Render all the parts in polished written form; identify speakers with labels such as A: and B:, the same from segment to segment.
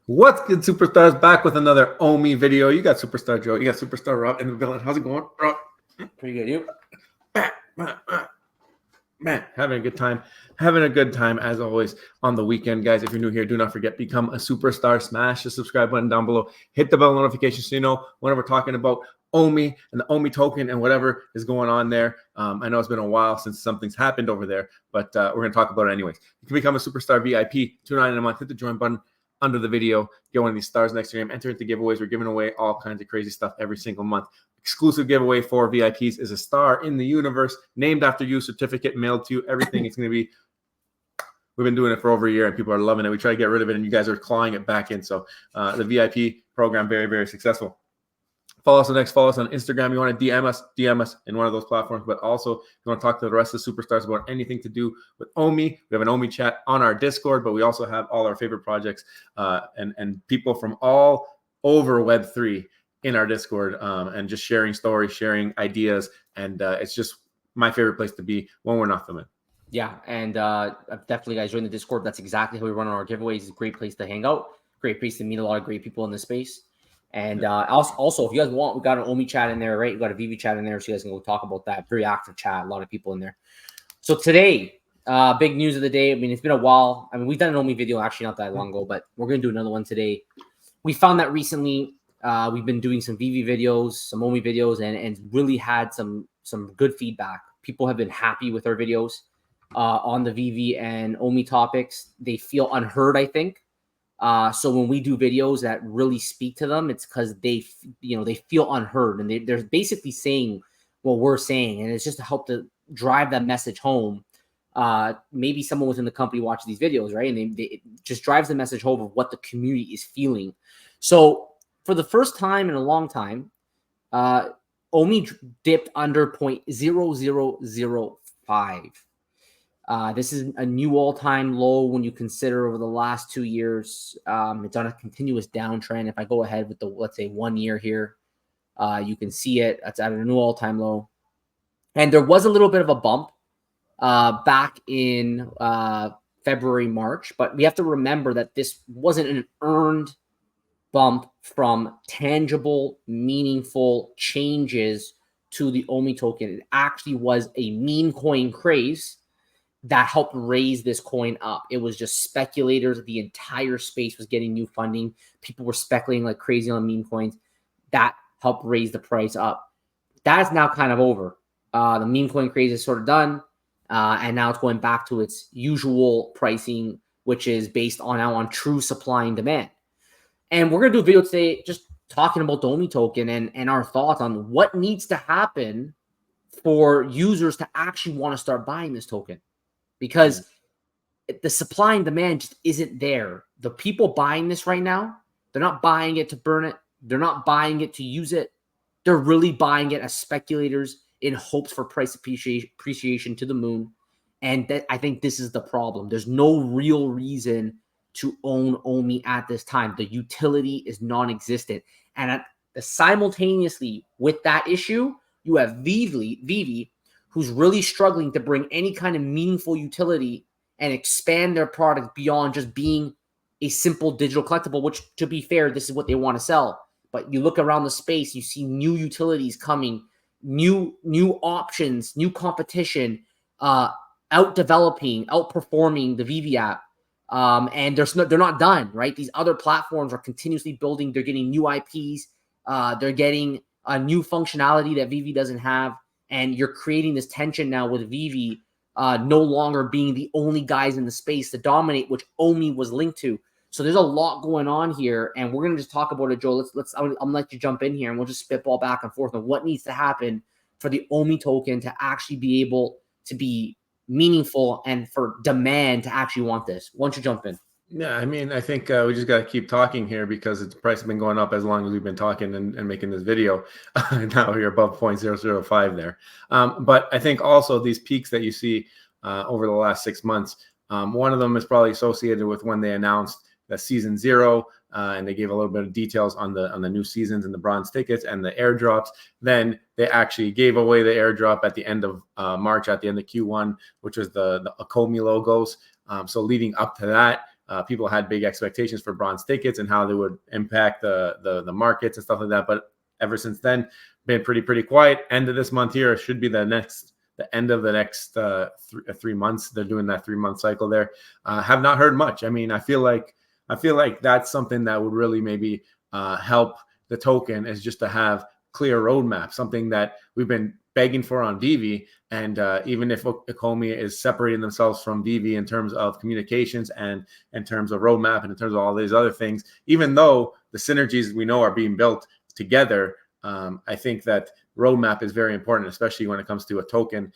A: What's good, superstars? Back with another Omi video. You got Superstar Joe. You got Superstar Rob in the building. How's it going, Rob?
B: Pretty good, you?
A: Man, having a good time. Having a good time, as always, on the weekend. Guys, if you're new here, do not forget, become a superstar. Smash the subscribe button down below. Hit the bell notification so you know whenever we're talking about Omi and the Omi token and whatever is going on there. I know it's been a while since something's happened over there, but we're going to talk about it anyways. You can become a superstar VIP, $2.99 a month. Hit the join button under the video. Get one of these stars next to your name. Enter into giveaways. We're giving away all kinds of crazy stuff every single month. Exclusive giveaway for VIPs is a star in the universe named after you, certificate mailed to you. Everything is going to be. We've been doing it for over a year and people are loving it. We try to get rid of it and you guys are clawing it back in. So the VIP program, very, very successful. Follow us on X, follow us on Instagram. You want to DM us in one of those platforms, but also if you want to talk to the rest of the superstars about anything to do with Omi, we have an Omi chat on our Discord, but we also have all our favorite projects and people from all over Web3 in our Discord and just sharing stories, sharing ideas. And it's just my favorite place to be when we're not filming.
B: Yeah, and definitely, guys, join the Discord. That's exactly how we run our giveaways. It's a great place to hang out, great place to meet a lot of great people in the space. And also, if you guys want, we got an Omi chat in there, right? We got a veve chat in there, so you guys can go talk about that. Very active chat, a lot of people in there. So today, big news of the day. I mean, it's been a while. I mean, we've done an Omi video actually not that long ago, but we're going to do another one today. We found that recently we've been doing some veve videos, some Omi videos, and really had some good feedback. People have been happy with our videos on the veve and Omi topics. They feel unheard, I think. So when we do videos that really speak to them, it's because they feel unheard and they're basically saying what we're saying, and it's just to help to drive that message home. Maybe someone within the company watches these videos, right? And it just drives the message home of what the community is feeling. So for the first time in a long time, Omi dipped under 0.0005. This is a new all-time low when you consider over the last 2 years. It's on a continuous downtrend. If I go ahead with the, let's say, 1 year here, you can see it. It's at a new all-time low. And there was a little bit of a bump back in February, March. But we have to remember that this wasn't an earned bump from tangible, meaningful changes to the Omi token. It actually was a meme coin craze that helped raise this coin up. It was just speculators. The entire space was getting new funding. People were speculating like crazy on meme coins. That helped raise the price up. That is now kind of over. The meme coin craze is sort of done. And now it's going back to its usual pricing, which is based on true supply and demand. And we're going to do a video today just talking about the Omi token and our thoughts on what needs to happen for users to actually want to start buying this token. Because the supply and demand just isn't there. The people buying this right now, they're not buying it to burn it. They're not buying it to use it. They're really buying it as speculators in hopes for price appreciation to the moon. And I think this is the problem. There's no real reason to own Omi at this time. The utility is non-existent. And simultaneously with that issue, you have veve, who's really struggling to bring any kind of meaningful utility and expand their product beyond just being a simple digital collectible, which, to be fair, this is what they want to sell. But you look around the space, you see new utilities coming, new options, new competition, outperforming the veve app. And they're not done, right? These other platforms are continuously building. They're getting new IPs. They're getting a new functionality that veve doesn't have. And you're creating this tension now with veve no longer being the only guys in the space to dominate, which Omi was linked to. So there's a lot going on here, and we're gonna just talk about it, Joe. I'm gonna let you jump in here, and we'll just spitball back and forth on what needs to happen for the Omi token to actually be able to be meaningful and for demand to actually want this. Why don't you jump in?
A: Yeah, I mean, I think we just got to keep talking here because the price has been going up as long as we've been talking and making this video. Now you're above 0.005 there. But I think also these peaks that you see over the last 6 months, one of them is probably associated with when they announced the season 0 and they gave a little bit of details on the new seasons and the bronze tickets and the airdrops. Then they actually gave away the airdrop at the end of March, at the end of Q1, which was the ecomi logos. So leading up to that, people had big expectations for bronze tickets and how they would impact the markets and stuff like that. But ever since then, been pretty quiet. End of this month here should be the end of the next 3 months. They're doing that 3-month cycle there. Have not heard much. I mean, I feel like that's something that would really maybe help the token, is just to have clear roadmap, something that we've been begging for on veve. And even if ecomi is separating themselves from veve in terms of communications and in terms of roadmap and in terms of all these other things, even though the synergies we know are being built together, I think that roadmap is very important, especially when it comes to a token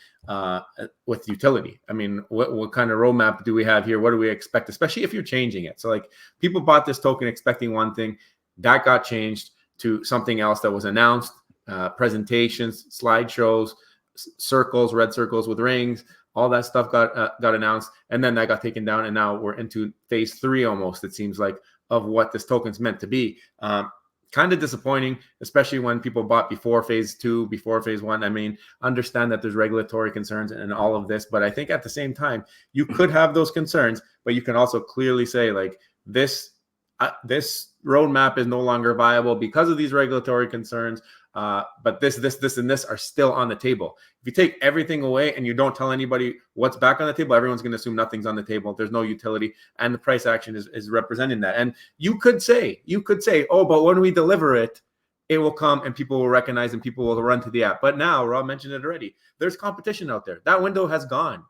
A: with utility. I mean, what kind of roadmap do we have here? What do we expect, especially if you're changing it? So like, people bought this token expecting one thing, that got changed to something else that was announced, presentations, slideshows, circles, red circles with rings, all that stuff got announced, and then that got taken down, and now we're into phase 3 almost, it seems like, of what this token's meant to be. Kind of disappointing, especially when people bought before phase 2, before phase 1. I mean, understand that there's regulatory concerns and all of this, but I think at the same time, you could have those concerns, but you can also clearly say, like, this roadmap is no longer viable because of these regulatory concerns. But this, and this are still on the table. If you take everything away and you don't tell anybody what's back on the table, everyone's going to assume nothing's on the table. There's no utility, and the price action is representing that. And you could say, oh, but when we deliver it, it will come and people will recognize and people will run to the app. But now, Rob mentioned it already, there's competition out there. That window has gone.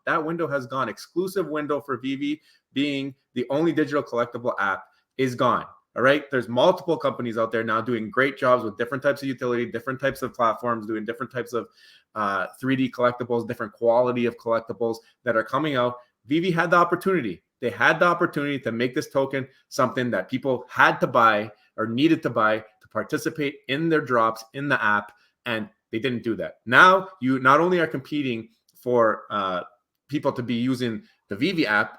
A: Exclusive window for veve being the only digital collectible app is gone. All right. There's multiple companies out there now doing great jobs with different types of utility, different types of platforms, doing different types of 3D collectibles, different quality of collectibles that are coming out. veve had the opportunity. They had the opportunity to make this token something that people had to buy or needed to buy to participate in their drops in the app, and they didn't do that. Now you not only are competing for people to be using the veve app,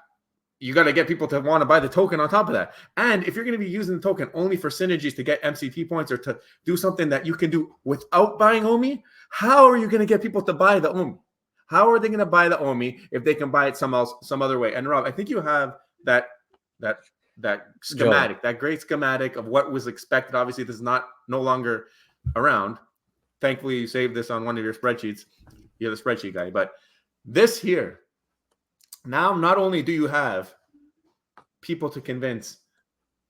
A: you got to get people to want to buy the token on top of that. And if you're going to be using the token only for synergies to get MCT points or to do something that you can do without buying OMI, how are you going to get people to buy the OMI? How are they going to buy the OMI if they can buy it some other way? And Rob, I think you have that schematic, that great schematic of what was expected. Obviously, this is no longer around. Thankfully, you saved this on one of your spreadsheets. You're the spreadsheet guy. But this here, now, not only do you have people to convince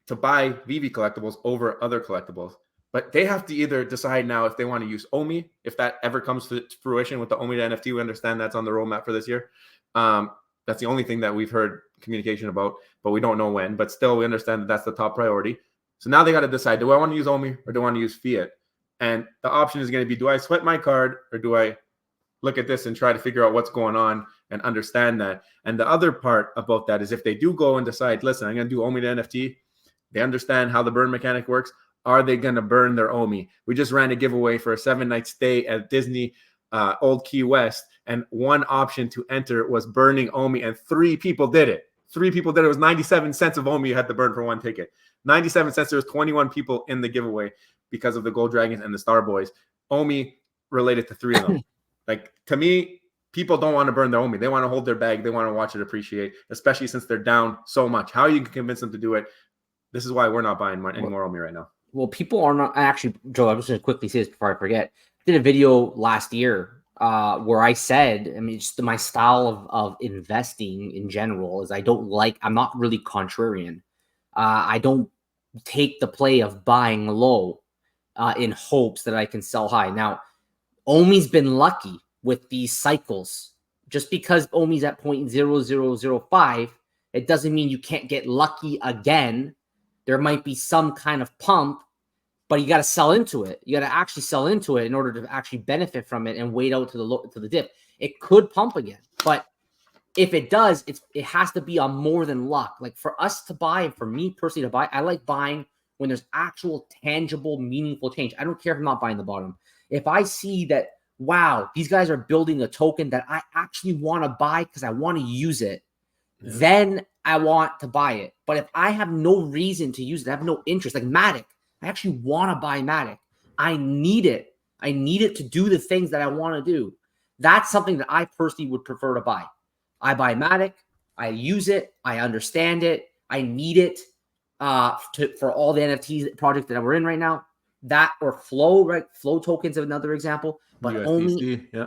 A: to buy veve collectibles over other collectibles, but they have to either decide now if they want to use OMI, if that ever comes to fruition with the OMI to NFT. We understand that's on the roadmap for this year. That's the only thing that we've heard communication about, but we don't know when. But still, we understand that that's the top priority. So now they got to decide, do I want to use OMI or do I want to use fiat? And the option is going to be, do I sweat my card or do I look at this and try to figure out what's going on and understand that? And the other part about that is, if they do go and decide, listen, I'm going to do OMI to NFT, they understand how the burn mechanic works. Are they going to burn their OMI? We just ran a giveaway for a 7-night stay at Disney Old Key West, and one option to enter was burning OMI, and 3 people did it. 3 people did it. It was 97 cents of OMI you had to burn for one ticket. 97 cents. There was 21 people in the giveaway because of the Gold Dragons and the Star Boys. OMI related to 3 of them. Like, to me, people don't want to burn their OMI. They want to hold their bag. They want to watch it appreciate, especially since they're down so much. How you can convince them to do it? This is why we're not buying any more OMI right now.
B: Well, people are not actually, Joe. I'm just going to quickly say this before I forget. I did a video last year where I said, I mean, just my style of investing in general is I'm not really contrarian. I don't take the play of buying low in hopes that I can sell high. Now, OMI's been lucky with these cycles. Just because OMI's at 0.0005, it doesn't mean you can't get lucky again. There might be some kind of pump, but you got to sell into it. You got to actually sell into it in order to actually benefit from it and wait out to the dip. It could pump again, but if it does, it has to be on more than luck. Like, for us to buy, for me personally to buy, I like buying when there's actual, tangible, meaningful change. I don't care if I'm not buying the bottom. If I see that, wow, these guys are building a token that I actually want to buy because I want to use it, then I want to buy it. But if I have no reason to use it, I have no interest, like Matic, I actually want to buy Matic. I need it. I need it to do the things that I want to do. That's something that I personally would prefer to buy. I buy Matic. I use it. I understand it. I need it for all the NFT project that we're in right now. That or Flow, right? Flow tokens is another example, but
A: USDC, yeah.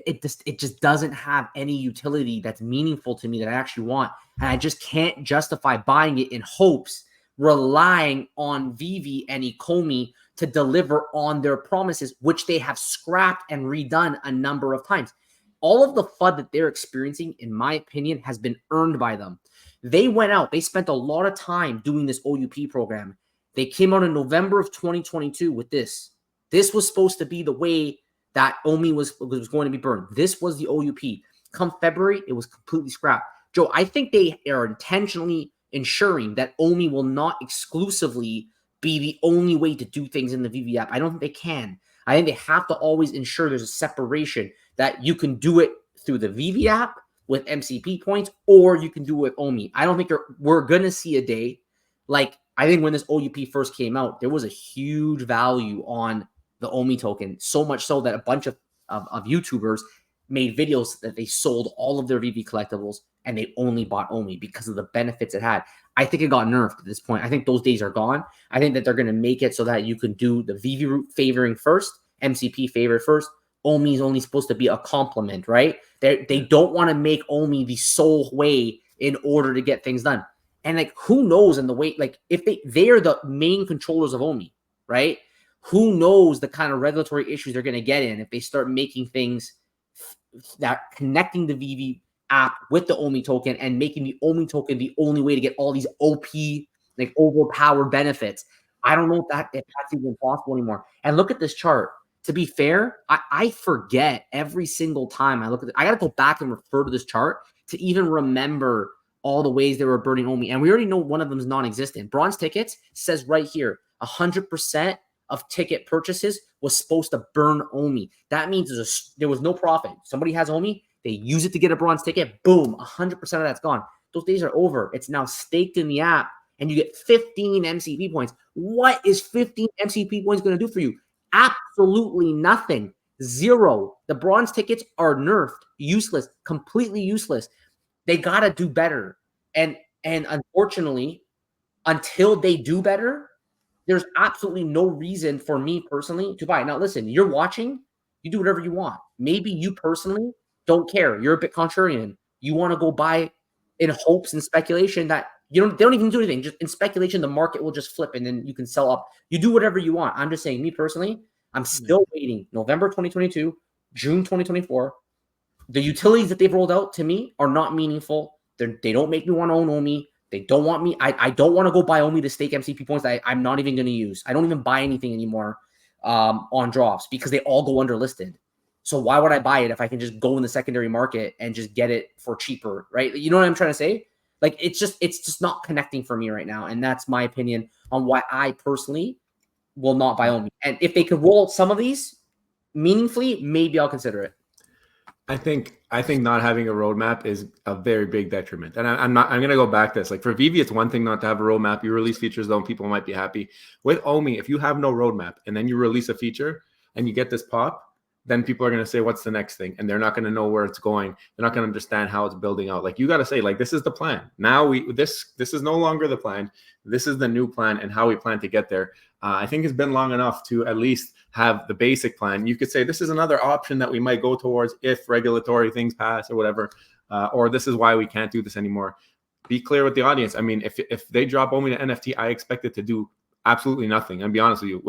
B: It just doesn't have any utility that's meaningful to me that I actually want, and I just can't justify buying it in hopes, relying on veve and ecomi to deliver on their promises, which they have scrapped and redone a number of times. All of the FUD that they're experiencing, in my opinion, has been earned by them. They went out, they spent a lot of time doing this OUP program. They came out in November of 2022 with this. This was supposed to be the way that OMI was going to be burned. This was the OUP. Come February, it was completely scrapped. Joe, I think they are intentionally ensuring that OMI will not exclusively be the only way to do things in the veve app. I don't think they can. I think they have to always ensure there's a separation, that you can do it through the veve app with MCP points, or you can do it with OMI. I don't think we're going to see a day like, I think when this OUP first came out, there was a huge value on the OMI token, so much so that a bunch of YouTubers made videos that they sold all of their veve collectibles and they only bought OMI because of the benefits it had. I think it got nerfed at this point. I think those days are gone. I think that they're going to make it so that you can do the veve route favoring first, MCP favored first. OMI is only supposed to be a complement, right? They don't want to make OMI the sole way in order to get things done. And like, who knows in the way, like if they are the main controllers of OMI, right? Who knows the kind of regulatory issues they're going to get in if they start making things that connecting the veve app with the OMI token and making the OMI token the only way to get all these OP, like overpowered benefits. I don't know if that's even possible anymore. And look at this chart. To be fair, I forget every single time I look at it. I got to go back and refer to this chart to even remember all the ways they were burning OMI. And we already know one of them is non-existent. Bronze tickets says right here, 100% of ticket purchases was supposed to burn OMI. That means there was no profit. Somebody has OMI, they use it to get a bronze ticket, boom, 100% of that's gone. Those days are over. It's now staked in the app, and you get 15 MCP points. What is 15 MCP points going to do for you? Absolutely nothing. Zero. The bronze tickets are nerfed, useless, completely useless. They got to do better. And unfortunately, until they do better, there's absolutely no reason for me personally to buy. Now, listen, you're watching, you do whatever you want. Maybe you personally don't care. You're a bit contrarian. You want to go buy in hopes and speculation that they don't even do anything. Just in speculation, the market will just flip and then you can sell up. You do whatever you want. I'm just saying, me personally, I'm still waiting. November 2022, June 2024. The utilities that they've rolled out to me are not meaningful. They don't make me want to own OMI. They don't want me. I don't want to go buy OMI to stake MCP points that I'm not even going to use. I don't even buy anything anymore on drops because they all go underlisted. So why would I buy it if I can just go in the secondary market and just get it for cheaper, right? You know what I'm trying to say? Like, it's just not connecting for me right now. And that's my opinion on why I personally will not buy OMI. And if they could roll some of these meaningfully, maybe I'll consider it.
A: I think not having a roadmap is a very big detriment. And I'm going to go back to this. Like for veve, it's one thing not to have a roadmap. You release features though, and people might be happy. With OMI, if you have no roadmap and then you release a feature and you get this pop, then people are going to say, what's the next thing? And they're not going to know where it's going. They're not going to understand how it's building out. Like you got to say, like, this is the plan. Now this is no longer the plan. This is the new plan and how we plan to get there. I think it's been long enough to at least have the basic plan. You could say this is another option that we might go towards if regulatory things pass or whatever, or this is why we can't do this anymore. Be clear with the audience. I mean, if they drop OMI to NFT, I expect it to do absolutely nothing. And be honest with you,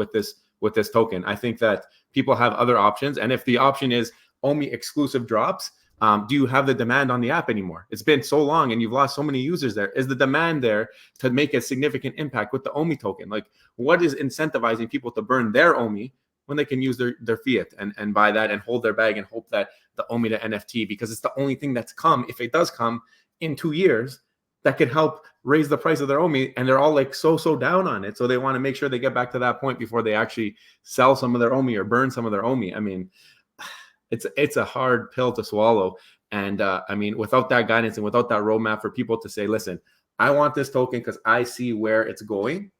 A: with this token, I think that people have other options. And if the option is OMI exclusive drops, do you have the demand on the app anymore? It's been so long and you've lost so many users there. Is the demand there to make a significant impact with the OMI token? Like, what is incentivizing people to burn their OMI when they can use their fiat and buy that and hold their bag and hope that the OMI to NFT, because it's the only thing that's come, if it does come in 2 years, that could help raise the price of their OMI, and they're all like so down on it. So they want to make sure they get back to that point before they actually sell some of their OMI or burn some of their OMI. I mean, it's a hard pill to swallow. And I mean, without that guidance and without that roadmap for people to say, listen, I want this token because I see where it's going,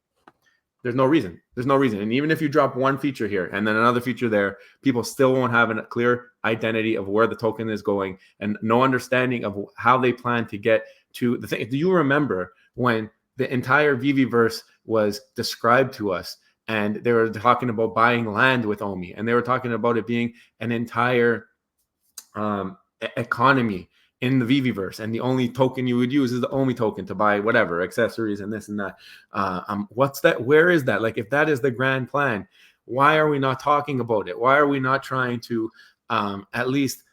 A: there's no reason. There's no reason. And even if you drop one feature here and then another feature there, people still won't have a clear identity of where the token is going and no understanding of how they plan to get to the thing. Do you remember when the entire Viviverse was described to us, and they were talking about buying land with Omi, and they were talking about it being an entire economy in the Viviverse, and the only token you would use is the Omi token to buy whatever accessories and this and that. What's that? Where is that? Like, if that is the grand plan, why are we not talking about it? Why are we not trying to at least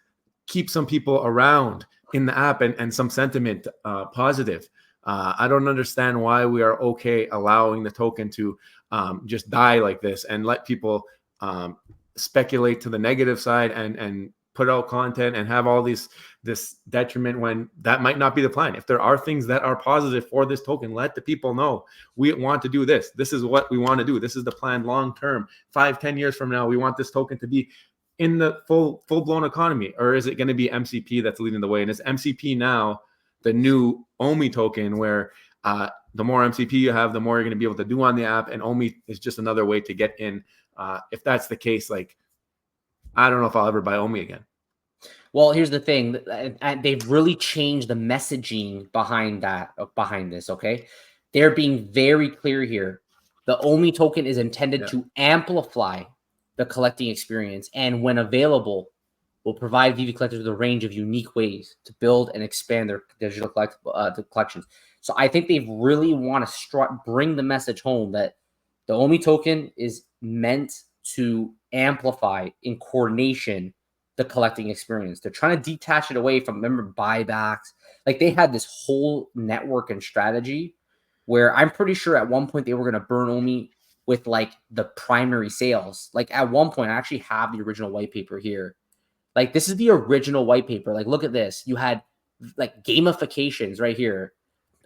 A: keep some people around in the app and some sentiment positive? I don't understand why we are okay allowing the token to just die like this and let people speculate to the negative side and put out content and have all this detriment when that might not be the plan. If there are things that are positive for this token, let the people know we want to do this. This is what we want to do. This is the plan long term. 5-10 years from now, we want this token to be in the full-blown economy. Or is it going to be MCP that's leading the way? And is MCP now the new Omi token, where the more MCP you have, the more you're going to be able to do on the app, and Omi is just another way to get in? If that's the case, like, I don't know if I'll ever buy Omi again.
B: Well, here's the thing. They've really changed the messaging behind this, okay? They're being very clear here. The Omi token is intended to amplify the collecting experience, and when available, will provide VV collectors with a range of unique ways to build and expand their digital collections. So I think they really want to bring the message home that the Omi token is meant to amplify in coordination the collecting experience. They're trying to detach it away from, remember, buybacks. Like, they had this whole network and strategy where I'm pretty sure at one point they were going to burn Omi with like the primary sales. Like, at one point, I actually have the original white paper here. Like, this is the original white paper. Like, look at this. You had like gamifications right here.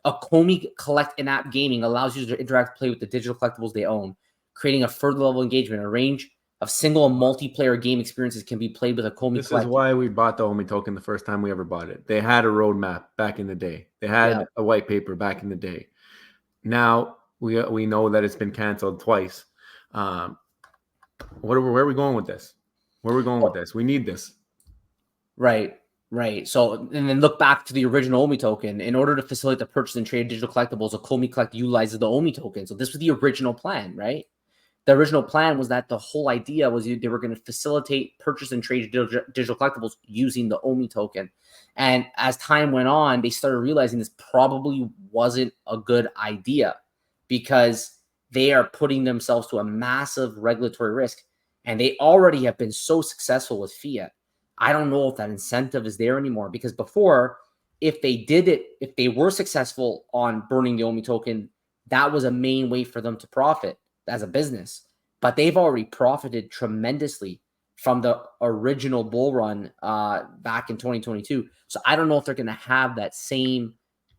B: Ecomi Collect in-app gaming allows users to interact, play with the digital collectibles they own, creating a further level of engagement. A range of single and multiplayer game experiences can be played with Ecomi
A: This
B: Collect.
A: is why we bought the Omi token the first time we ever bought it. They had a roadmap back in the day. They had a white paper back in the day. Now we know that it's been canceled twice. Where are we going with this? Where are we going with this? We need this.
B: Right. So, and then look back to the original Omi token. In order to facilitate the purchase and trade of digital collectibles, Ecomi Collect utilizes the Omi token. So this was the original plan, right? The original plan was that the whole idea was they were going to facilitate purchase and trade of digital collectibles using the Omi token. And as time went on, they started realizing this probably wasn't a good idea, because they are putting themselves to a massive regulatory risk. And they already have been so successful with fiat. I don't know if that incentive is there anymore, because before, if they were successful on burning the Omi token, that was a main way for them to profit as a business. But they've already profited tremendously from the original bull run back in 2022. So I don't know if they're going to have that same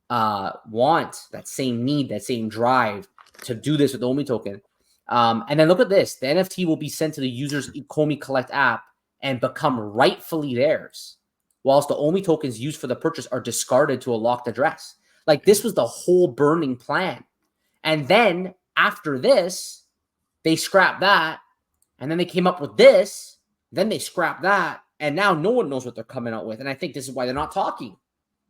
B: want, that same need, that same drive to do this with the Omi token. And then look at this. The NFT will be sent to the user's Ecomi Collect app and become rightfully theirs, whilst the Omi tokens used for the purchase are discarded to a locked address. Like, this was the whole burning plan. And then after this, they scrapped that, and then they came up with this, then they scrapped that, and now no one knows what they're coming out with. And I think this is why they're not talking.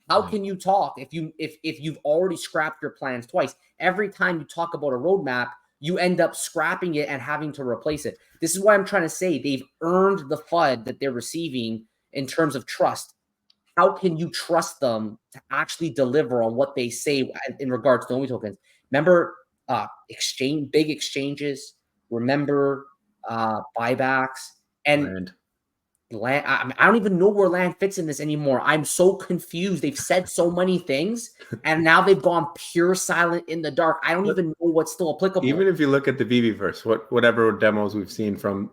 B: How can you talk if you've already scrapped your plans twice? Every time you talk about a roadmap, you end up scrapping it and having to replace it. This is why I'm trying to say they've earned the FUD that they're receiving in terms of trust. How can you trust them to actually deliver on what they say in regards to Omi tokens? Remember big exchanges. Remember buybacks and land. I don't even know where land fits in this anymore. I'm so confused. They've said so many things, and now they've gone pure silent in the dark. I don't even know what's still applicable.
A: Even if you look at the Viviverse, whatever demos we've seen from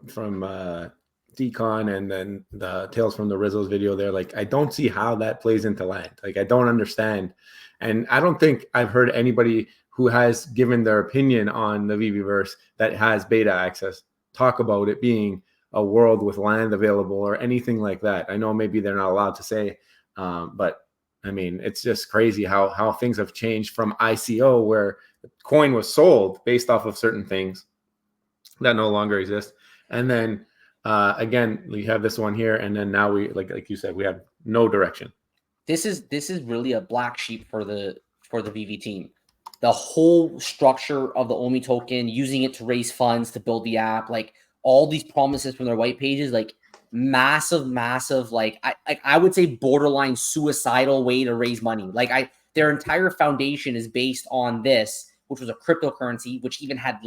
A: Decon and then the Tales from the Rizzos video there, like, I don't see how that plays into land. Like, I don't understand. And I don't think I've heard anybody who has given their opinion on the Viviverse that has beta access talk about it being a world with land available or anything like that. I know maybe they're not allowed to say, but I mean, it's just crazy how things have changed from ICO, where the coin was sold based off of certain things that no longer exist. And then again, we have this one here, and then now we, like you said, we have no direction.
B: This is really a black sheep for the VV team. the whole structure of the OMI token, using it to raise funds to build the app, like all these promises from their white pages, like massive, like I would say borderline suicidal way to raise money. Like their entire foundation is based on this, which was a cryptocurrency, which even had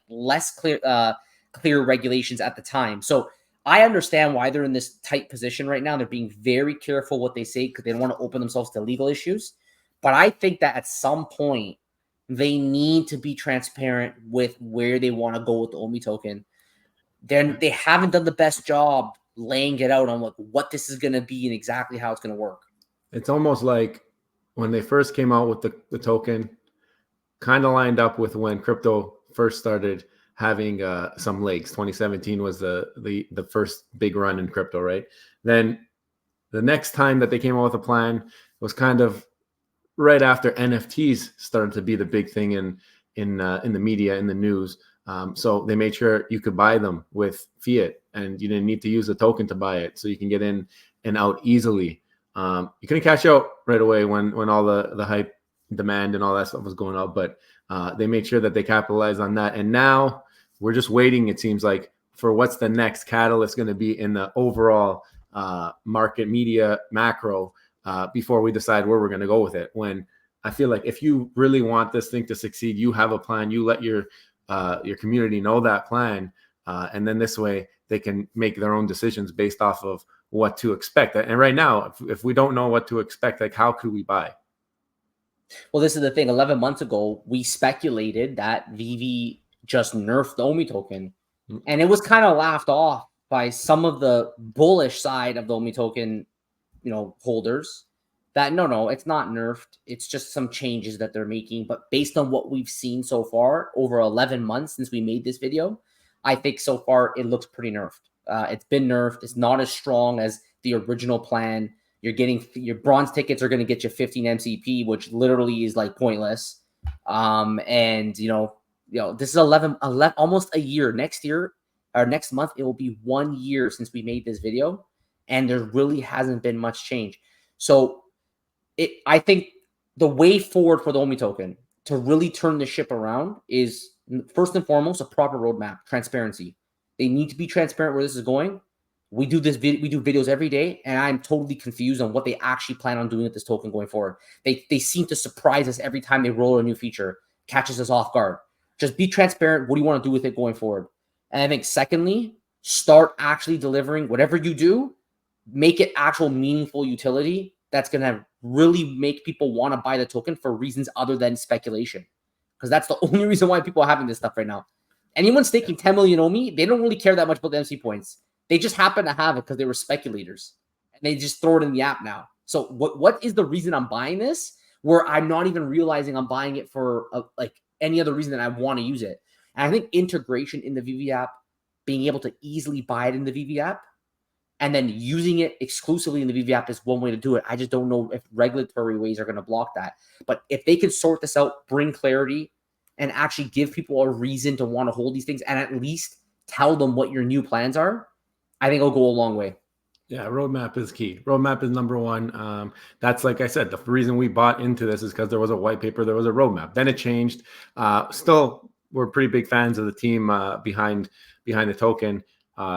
B: less clear regulations at the time. So I understand why they're in this tight position right now. They're being very careful what they say because they don't want to open themselves to legal issues. But I think that at some point they need to be transparent with where they want to go with the OMI token. Then they haven't done the best job laying it out on like what this is going to be and exactly how it's going to work.
A: It's almost like when they first came out with the token, kind of lined up with when crypto first started having some legs. 2017 was the first big run in crypto, right? Then the next time that they came out with a plan was kind of right after NFTs started to be the big thing in the media, in the news. So they made sure you could buy them with fiat, and you didn't need to use a token to buy it, so you can get in and out easily. You couldn't cash out right away when all the hype, demand, and all that stuff was going up, but they made sure that they capitalized on that. And now we're just waiting, it seems like, for what's the next catalyst going to be in the overall market, media, macro, before we decide where we're going to go with it. When I feel like if you really want this thing to succeed, you have a plan, you let your community know that plan, and then this way they can make their own decisions based off of what to expect. And right now, if we don't know what to expect, like how could we buy?
B: Well, this is the thing. 11 months ago, we speculated that veve just nerfed the OMI token, and it was kind of laughed off by some of the bullish side of the OMI token, holders, that no, it's not nerfed. It's just some changes that they're making. But based on what we've seen so far over 11 months since we made this video, I think so far it looks pretty nerfed. It's been nerfed. It's not as strong as the original plan. You're getting your bronze tickets are going to get you 15 MCP, which literally is like pointless. And this is 11 almost a year. Next year or next month, it will be 1 year since we made this video, and there really hasn't been much change. So I think the way forward for the OMI token to really turn the ship around is first and foremost a proper roadmap, transparency. They need to be transparent where this is going. We do videos every day, and I'm totally confused on what they actually plan on doing with this token going forward. They seem to surprise us every time they roll a new feature, catches us off guard. Just be transparent. What do you want to do with it going forward? And I think secondly, start actually delivering whatever you do, make it actual meaningful utility that's going to really make people want to buy the token for reasons other than speculation. Because that's the only reason why people are having this stuff right now. Anyone staking 10 million OMI, they don't really care that much about the MC points. They just happen to have it because they were speculators. And they just throw it in the app now. So what is the reason I'm buying this, where I'm not even realizing I'm buying it for like any other reason than I want to use it? And I think integration in the veve app, being able to easily buy it in the veve app, and then using it exclusively in the veve app is one way to do it. I just don't know if regulatory ways are going to block that. But if they can sort this out, bring clarity, and actually give people a reason to want to hold these things, and at least tell them what your new plans are, I think it'll go a long way.
A: Yeah, roadmap is key. Roadmap is number one. That's, like I said, the reason we bought into this is because there was a white paper, there was a roadmap. Then it changed. Still, we're pretty big fans of the team behind the token.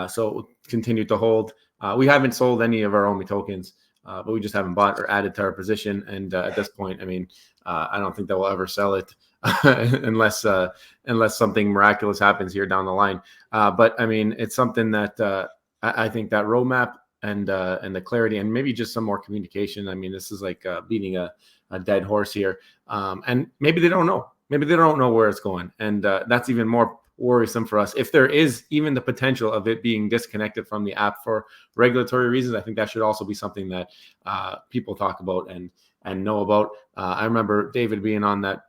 A: So we'll continue to hold. We haven't sold any of our OMI tokens, but we just haven't bought or added to our position. And at this point, I mean, I don't think that we'll ever sell it unless something miraculous happens here down the line. But I mean, it's something that I think that roadmap and the clarity and maybe just some more communication. I mean, this is like beating a dead horse here. And maybe they don't know. Maybe they don't know where it's going. And that's even more worrisome for us. If there is even the potential of it being disconnected from the app for regulatory reasons, I think that should also be something that people talk about and know about. I remember David being on that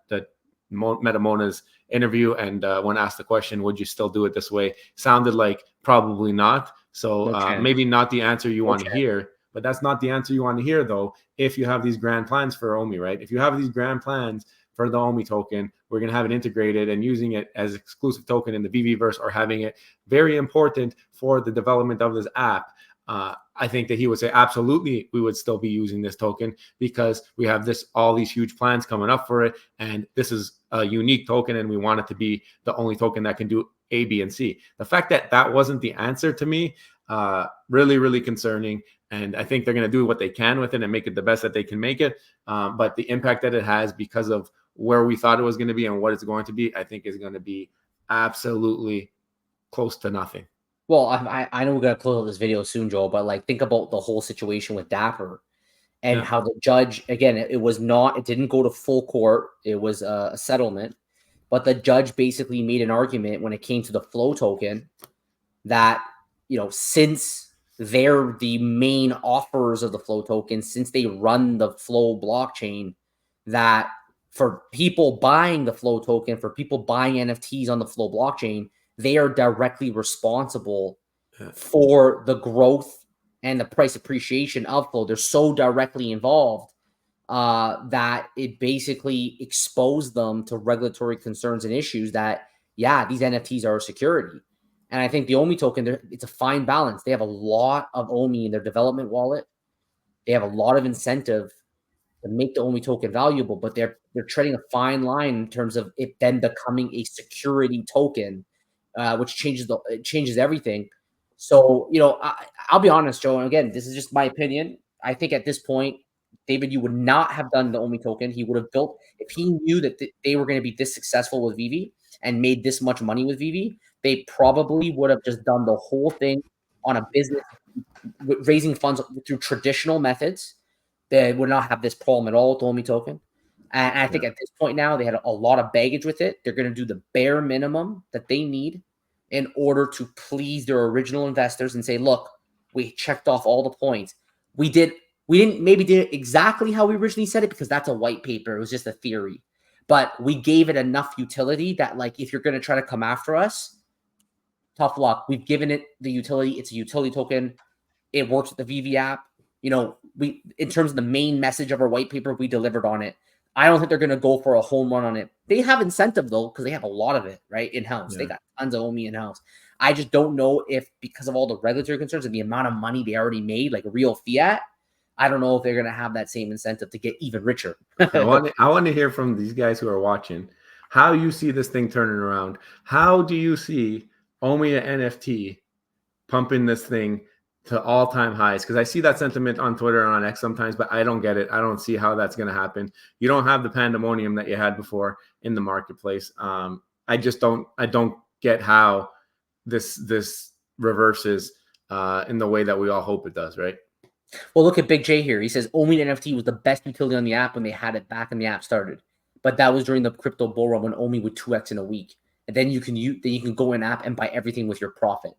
A: Metamona's interview, and when asked the question, would you still do it this way, sounded like probably not. So maybe not the answer you want to hear, but that's not the answer you want to hear, though, if you have these grand plans for OMI, right? If you have these grand plans for the OMI token, we're going to have it integrated and using it as exclusive token in the VeveVerse, or having it very important for the development of this app. I think that he would say, absolutely, we would still be using this token because we have all these huge plans coming up for it. And this is a unique token and we want it to be the only token that can do A, B, and C. The fact that that wasn't the answer to me, really, really concerning. And I think they're going to do what they can with it and make it the best that they can make it. But the impact that it has because of where we thought it was going to be and what it's going to be, I think is going to be absolutely close to nothing.
B: Well, I know we're going to close out this video soon, Joel, but like think about the whole situation with Dapper and how the judge, again, it didn't go to full court. It was a settlement, but the judge basically made an argument when it came to the flow token that, since they're the main offers of the flow token, since they run the flow blockchain, that for people buying the flow token, for people buying NFTs on the flow blockchain, they are directly responsible for the growth and the price appreciation of flow. They're so directly involved that it basically exposed them to regulatory concerns and issues that, these NFTs are a security. And I think the OMI token, it's a fine balance. They have a lot of OMI in their development wallet. They have a lot of incentive to make the OMI token valuable, but they're treading a fine line in terms of it then becoming a security token, which changes everything. So, I'll be honest, Joe, and again, this is just my opinion. I think at this point, David, you would not have done the OMI token. He would have built, if he knew that they were going to be this successful with veve and made this much money with veve, they probably would have just done the whole thing on a business, raising funds through traditional methods. They would not have this problem at all with the OMI token. And I think at this point now, they had a lot of baggage with it. They're going to do the bare minimum that they need in order to please their original investors and say, look, we checked off all the points. We didn't maybe did it exactly how we originally said it because that's a white paper. It was just a theory. But we gave it enough utility that, like, if you're going to try to come after us, tough luck. We've given it the utility. It's a utility token. It works with the veve app. We, in terms of the main message of our white paper, we delivered on it. I don't think they're going to go for a home run on it. They have incentive, though, because they have a lot of it, right, in-house. They got tons of OMI in-house. I just don't know if, because of all the regulatory concerns and the amount of money they already made, like real fiat, I don't know if they're going to have that same incentive to get even richer.
A: I want to hear from these guys who are watching how you see this thing turning around. How do you see OMI and NFT pumping this thing to all-time highs? Because I see that sentiment on Twitter and on X sometimes, but I don't get it. I don't see how that's going to happen. You don't have the pandemonium that you had before in the marketplace. I don't get how this reverses in the way that we all hope it does, right?
B: Well, look at Big J here. He says OMI NFT was the best utility on the app when they had it back when the app started. But that was during the crypto bull run when OMI would 2x in a week. And then you can go in app and buy everything with your profit.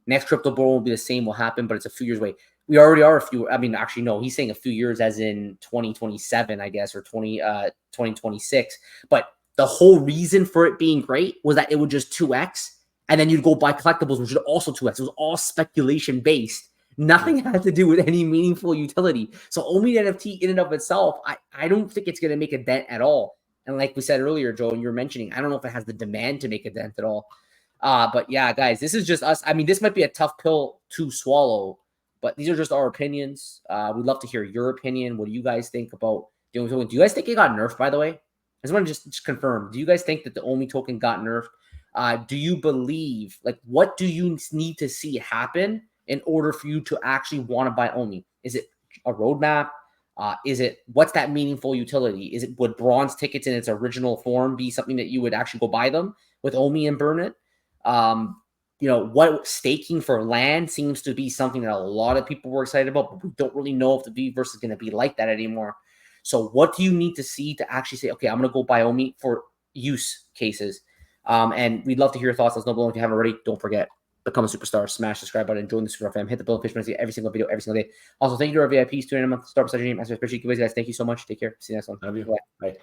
B: Next crypto bull will be the same, will happen, but it's a few years away. We already are actually, no, he's saying a few years as in 2027, I guess, or 2026. But the whole reason for it being great was that it would just 2x, and then you'd go buy collectibles, which would also 2x. It was all speculation based. Nothing had to do with any meaningful utility. So OMI NFT in and of itself, I don't think it's going to make a dent at all. And like we said earlier, Joe, and you were mentioning, I don't know if it has the demand to make a dent at all. But yeah, guys, this is just us. I mean, this might be a tough pill to swallow, but these are just our opinions. We'd love to hear your opinion. What do you guys think about doing? Do you guys think it got nerfed, by the way? I just want to just confirm. Do you guys think that the OMI token got nerfed? Do you believe, like, what do you need to see happen in order for you to actually want to buy OMI? Is it a roadmap? What's that meaningful utility? Would bronze tickets in its original form be something that you would actually go buy them with OMI and burn it? What staking for land seems to be something that a lot of people were excited about, but we don't really know if the Vverse is going to be like that anymore. So what do you need to see to actually say, okay, I'm going to go buy OMI for use cases? And we'd love to hear your thoughts. Let us know below if you haven't already. Don't forget, become a superstar, smash the subscribe button, join the super fam, hit the bell notification, every single video, every single day. Also, thank you to our VIPs, 2 in a month, start beside your name, as especially you guys. Thank you so much. Take care. See you next one.
A: Love you.
B: Bye.
A: Bye.